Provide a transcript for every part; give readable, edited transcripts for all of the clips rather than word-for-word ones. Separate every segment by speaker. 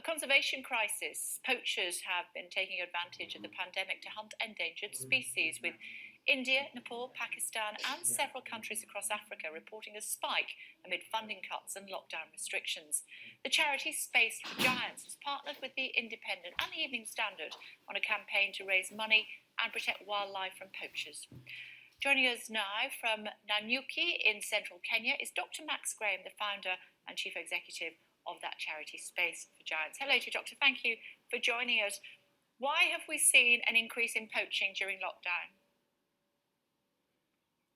Speaker 1: conservation crisis. Poachers have been taking advantage of the pandemic to hunt endangered species, with India, Nepal, Pakistan, and several countries across Africa reporting a spike amid funding cuts and lockdown restrictions. The charity Space for Giants has partnered with The Independent and the Evening Standard on a campaign to raise money and protect wildlife from poachers. Joining us now from Nanyuki in central Kenya is Dr. Max Graham, the founder and chief executive of that charity Space for Giants. Hello to you, Doctor. Thank you for joining us. Why have we seen an increase in poaching during lockdown?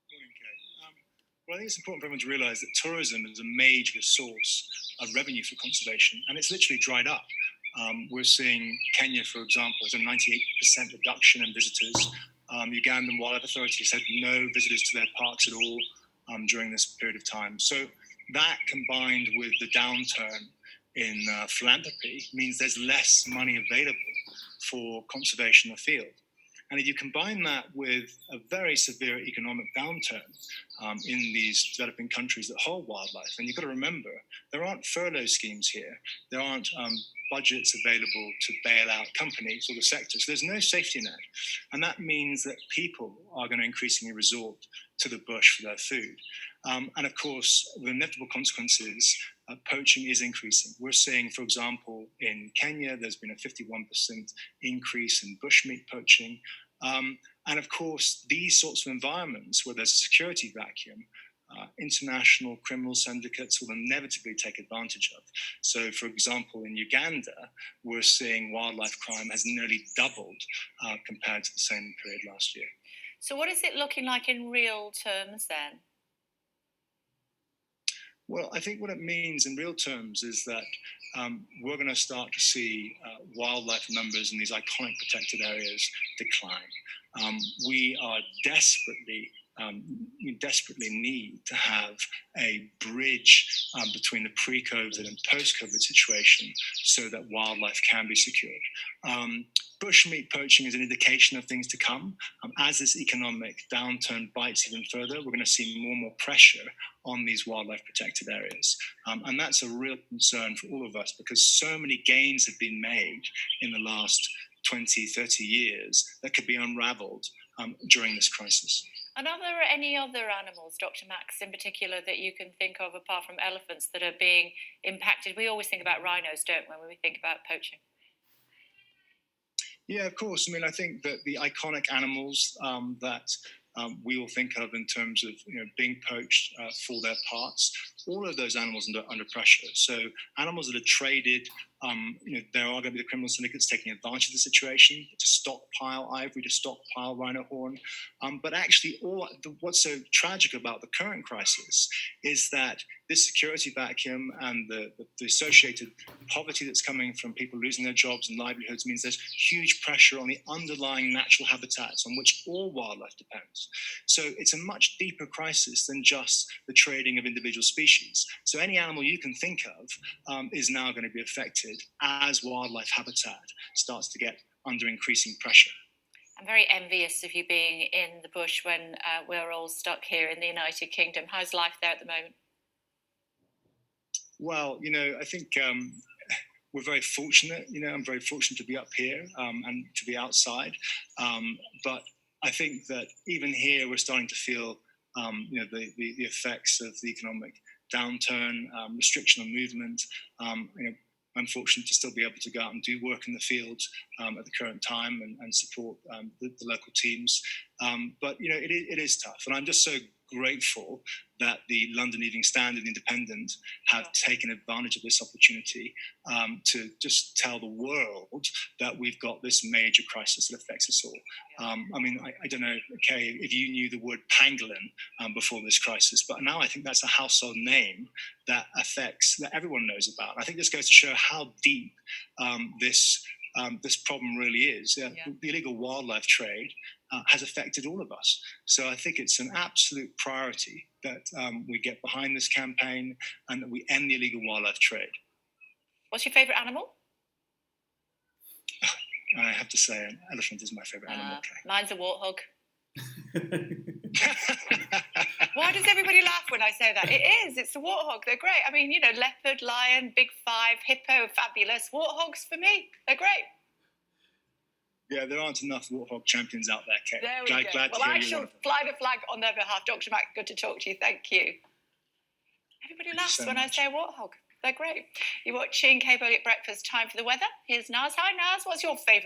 Speaker 2: Morning, Kate. Well, I think it's important for everyone to realise that tourism is a major source of revenue for conservation, and it's literally dried up. We're seeing Kenya, for example, has a 98% reduction in visitors. Ugandan wildlife authorities had no visitors to their parks at all during this period of time. So that, combined with the downturn in philanthropy, means there's less money available for conservation in the field. And if you combine that with a very severe economic downturn in these developing countries that hold wildlife, and you've got to remember, there aren't furlough schemes here. There aren't budgets available to bail out companies or the sector. So there's no safety net. And that means that people are going to increasingly resort to the bush for their food. And of course, the inevitable consequences, poaching is increasing. We're seeing, for example, in Kenya, there's been a 51% increase in bushmeat poaching. And of course, these sorts of environments where there's a security vacuum, international criminal syndicates will inevitably take advantage of. So, for example, in Uganda, we're seeing wildlife crime has nearly doubled compared to the same period last year.
Speaker 1: So what is it looking like in real terms then?
Speaker 2: Well, I think what it means in real terms is that we're going to start to see wildlife numbers in these iconic protected areas decline. We are desperately need to have a bridge between the pre-COVID and post-COVID situation so that wildlife can be secured. Bushmeat poaching is an indication of things to come. As this economic downturn bites even further, we're going to see more and more pressure on these wildlife protected areas. And that's a real concern for all of us because so many gains have been made in the last 20, 30 years that could be unraveled during this crisis.
Speaker 1: And are there any other animals, Dr. Max, in particular, that you can think of, apart from elephants, that are being impacted? We always think about rhinos, don't we, when we think about poaching?
Speaker 2: Yeah, of course. I mean, I think that the iconic animals that we all think of in terms of being poached for their parts, all of those animals under pressure. So animals that are traded, there are going to be the criminal syndicates taking advantage of the situation to stockpile ivory, to stockpile rhino horn. But actually, what's so tragic about the current crisis is that this security vacuum and the associated poverty that's coming from people losing their jobs and livelihoods means there's huge pressure on the underlying natural habitats on which all wildlife depends. So it's a much deeper crisis than just the trading of individual species. So any animal you can think of is now going to be affected as wildlife habitat starts to get under increasing pressure.
Speaker 1: I'm very envious of you being in the bush when we're all stuck here in the United Kingdom. How's life there at the moment?
Speaker 2: Well, I think we're very fortunate. I'm very fortunate to be up here and to be outside. But I think that even here, we're starting to feel, the effects of the economic downturn, restriction on movement. I'm fortunate to still be able to go out and do work in the field at the current time and support the local teams. But it is tough, and I'm just so grateful that the London Evening Standard Independent have taken advantage of this opportunity to just tell the world that we've got this major crisis that affects us all. I don't know, Kay, if you knew the word pangolin before this crisis, but now I think that's a household name that everyone knows about. I think this goes to show how deep this problem really is. The illegal wildlife trade has affected all of us. So I think it's an absolute priority that we get behind this campaign and that we end the illegal wildlife trade.
Speaker 1: What's your favourite animal?
Speaker 2: I have to say an elephant is my favourite animal. Okay.
Speaker 1: Mine's a warthog. Why does everybody laugh when I say that? It is. It's the warthog. They're great. I mean, leopard, lion, big five, hippo, fabulous. Warthogs for me. They're great.
Speaker 2: Yeah, there aren't enough warthog champions out there, Kate.
Speaker 1: There we go.
Speaker 2: Glad
Speaker 1: well, I shall fly the flag on their behalf. Dr. Mack, good to talk to you. Thank you. Everybody laughs when I say warthog. They're great. You're watching Cable at Breakfast. Time for the weather. Here's Naz. Hi, Naz. What's your favourite